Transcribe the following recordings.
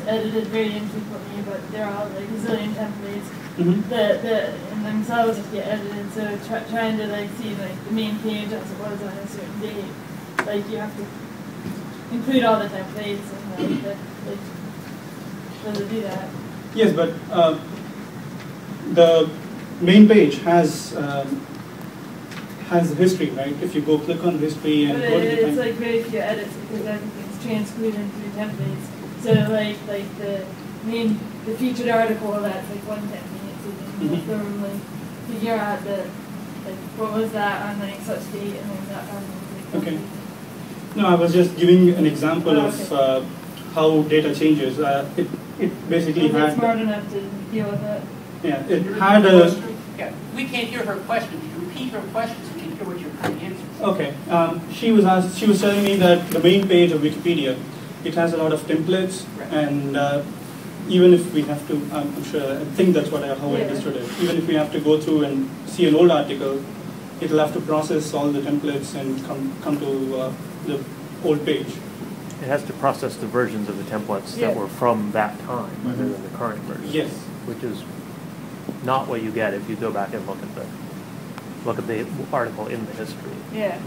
edited very infrequently, but they're all like a zillion templates Mm-hmm. that in themselves just get edited. So trying to like see like the main page as it was on a certain date, like you have to include all the templates and does it do that? Yes, but the main page has history, right? If you go click on history and but go to the it's like very few edits because everything's transcoded through templates. So like the featured article, that's like one template. So you have to like figure out what was that on like such date and then that on like, okay. No, I was just giving an example of how data changes. It basically had. Smart enough to deal with it. Yeah, it had a. Yeah, we can't hear her question. If you repeat her question so we can hear what you're trying to answer. Okay. She was telling me that the main page of Wikipedia, it has a lot of templates, right. And even if we have to, I'm sure, I think that's how I understood it. Even if we have to go through and see an old article, it'll have to process all the templates and come to the old page. It has to process the versions of the templates that were from that time, rather than the current version. Yes. Which is not what you get if you go back and look at the article in the history. Yeah.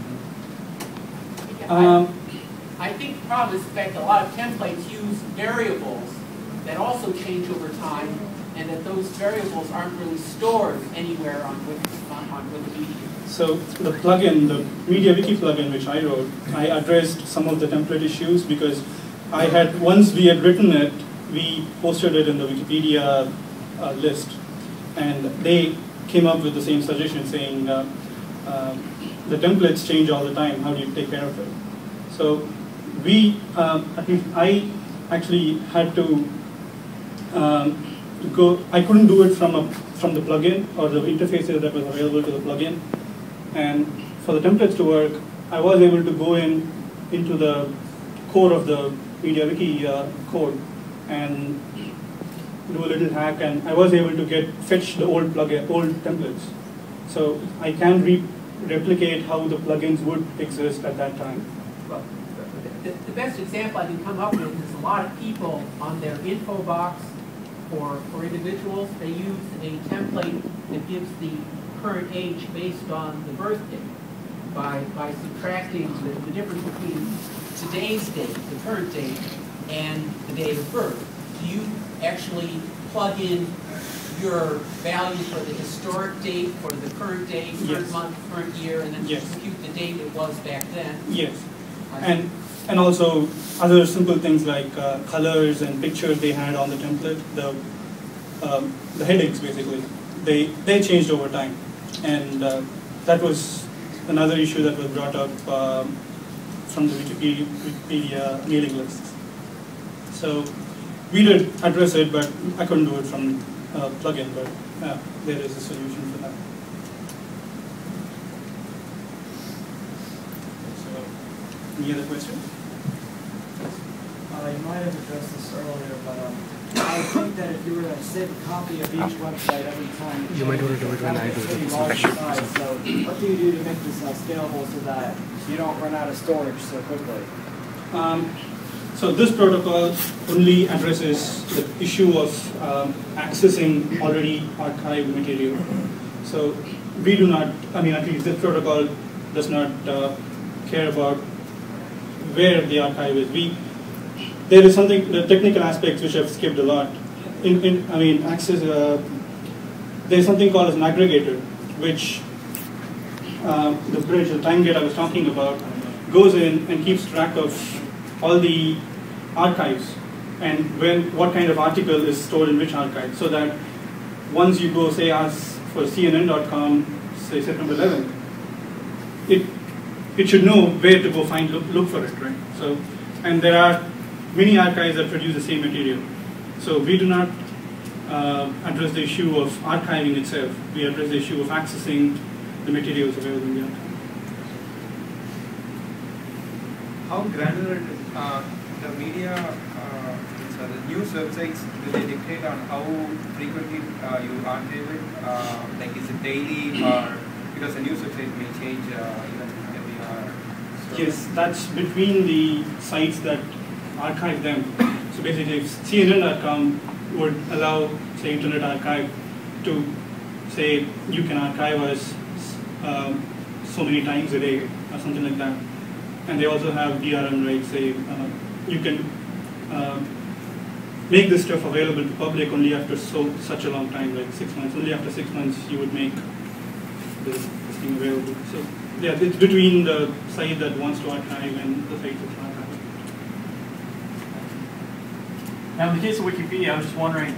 I think the problem is the fact that a lot of templates use variables that also change over time, and that those variables aren't really stored anywhere on Wikipedia. So the plugin, the MediaWiki plugin which I wrote, I addressed some of the template issues because once we had written it, we posted it in the Wikipedia list, and they came up with the same suggestion saying the templates change all the time, how do you take care of it? So at least I actually had to go, I couldn't do it from the plugin or the interfaces that was available to the plugin. And for the templates to work, I was able to go into the core of the MediaWiki code and do a little hack, and I was able to fetch the old templates. So I can replicate how the plugins would exist at that time. Well, the best example I can come up with is a lot of people on their info box for individuals, they use a template that gives the current age based on the birth date by subtracting the difference between today's date, the current date, and the date of birth. Do you actually plug in your value for the historic date, for the current date, current month, current year, and then compute the date it was back then? Yes. And also other simple things like colors and pictures they had on the template, the headings basically, they changed over time, and that was another issue that was brought up from the Wikipedia mailing lists. So we did address it, but I couldn't do it from plugin, but there is a solution for that. So, any other questions? You might have addressed this earlier, but I think that if you were to save a copy of each website every time, you might order to So what do you do to make this scalable so that you don't run out of storage so quickly? So this protocol only addresses the issue of accessing already archived material. So we do not, at least this protocol does not care about where the archive is. There is the technical aspects which I've skipped a lot. Access, there's something called as an aggregator, which the bridge, the TimeGate I was talking about, goes in and keeps track of all the archives and what kind of article is stored in which archive, so that once you go, say, ask for CNN.com, say September 11th, it should know where to go look for it, right? So, and there are many archives that produce the same material. So we do not address the issue of archiving itself. We address the issue of accessing the materials available in the archive. How granular the media, the news websites, do they dictate on how frequently you archive it? Like, is it daily, or because the news website may change even every hour? So yes, that's between the sites that archive them. So basically, if CNN.com would allow, say, Internet Archive to say you can archive us so many times a day or something like that. And they also have DRM rights, say you can make this stuff available to public only after such a long time, like 6 months. Only after 6 months you would make this thing available. So yeah, it's between the site that wants to archive and the site that's archiving. Now, in the case of Wikipedia, I was just wondering,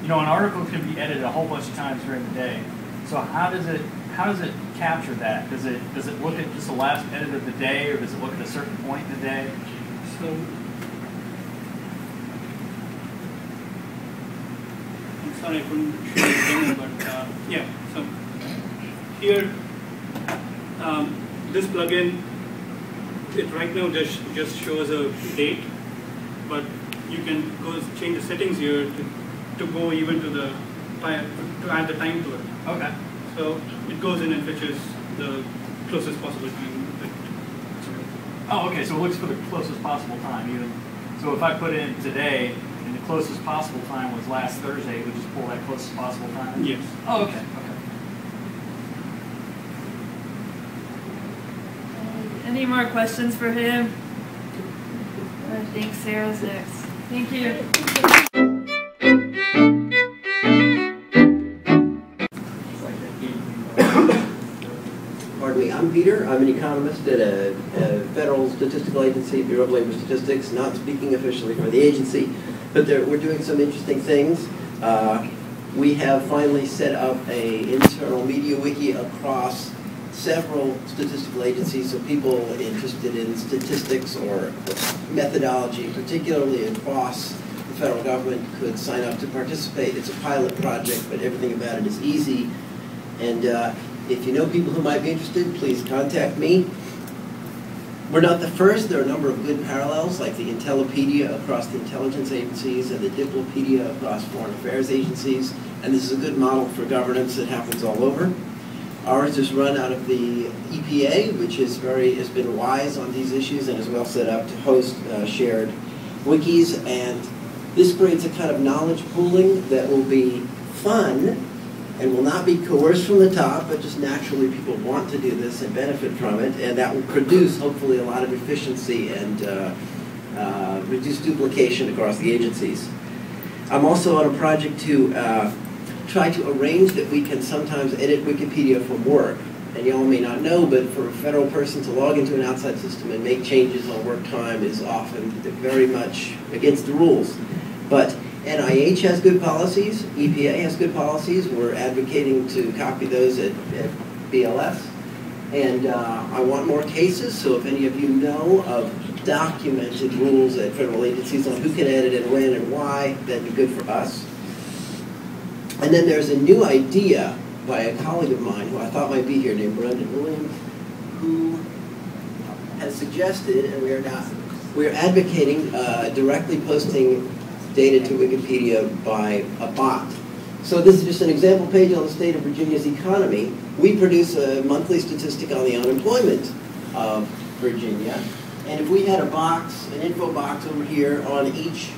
an article can be edited a whole bunch of times during the day. So how does it capture that? Does it look at just the last edit of the day, or does it look at a certain point in the day? So I'm sorry I couldn't show you the demo, but yeah. So here, this plugin, it right now just shows a date, but you can go change the settings here to go even to the time, to add the time to it. Okay. So it goes in and fetches the closest possible time. Oh, okay. So it looks for the closest possible time. Even so, if I put in today and the closest possible time was last Thursday, it would just pull that closest possible time. Yes. Oh, okay. Any more questions for him? I think Sarah's next. Thank you. Pardon me, I'm Peter. I'm an economist at a federal statistical agency, Bureau of Labor Statistics, not speaking officially for the agency, but we're doing some interesting things. We have finally set up an internal media wiki across several statistical agencies, so people interested in statistics or methodology, particularly across the federal government, could sign up to participate. It's a pilot project, but everything about it is easy. And if you know people who might be interested, please contact me. We're not the first. There are a number of good parallels, like the Intellipedia across the intelligence agencies and the Diplopedia across foreign affairs agencies. And this is a good model for governance that happens all over. Ours is run out of the EPA, which has been wise on these issues and is well set up to host shared wikis. And this creates a kind of knowledge pooling that will be fun and will not be coerced from the top, but just naturally people want to do this and benefit from it. And that will produce, hopefully, a lot of efficiency and reduce duplication across the agencies. I'm also on a project to try to arrange that we can sometimes edit Wikipedia from work. And you all may not know, but for a federal person to log into an outside system and make changes on work time is often very much against the rules. But NIH has good policies, EPA has good policies. We're advocating to copy those at BLS. And I want more cases, so if any of you know of documented rules at federal agencies on who can edit and when and why, that'd be good for us. And then there's a new idea by a colleague of mine who I thought might be here, named Brendan Williams, who has suggested, and we're advocating directly posting data to Wikipedia by a bot. So this is just an example page on the state of Virginia's economy. We produce a monthly statistic on the unemployment of Virginia. And if we had a box, an info box over here on each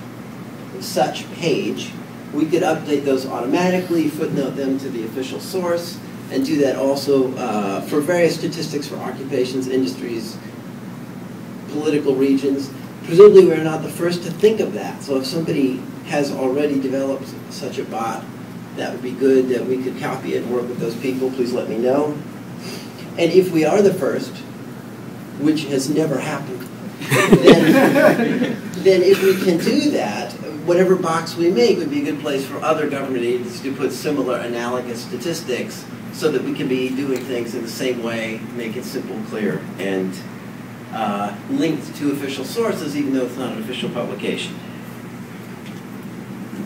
such page, we could update those automatically, footnote them to the official source, and do that also for various statistics for occupations, industries, political regions. Presumably we're not the first to think of that. So if somebody has already developed such a bot, that would be good that we could copy it and work with those people. Please let me know. And if we are the first, which has never happened, then if we can do that, whatever box we make would be a good place for other government agencies to put similar analogous statistics so that we can be doing things in the same way, make it simple, clear, and linked to official sources, even though it's not an official publication.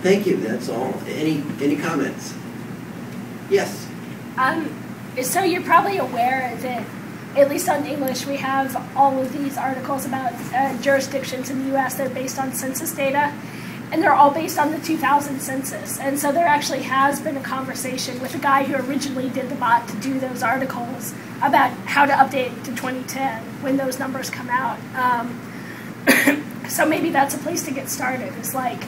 Thank you, that's all. Any comments? Yes? So you're probably aware that, at least on English, we have all of these articles about jurisdictions in the U.S. that are based on census data. And they're all based on the 2000 census. And so there actually has been a conversation with the guy who originally did the bot to do those articles about how to update to 2010 when those numbers come out. So maybe that's a place to get started. It's like,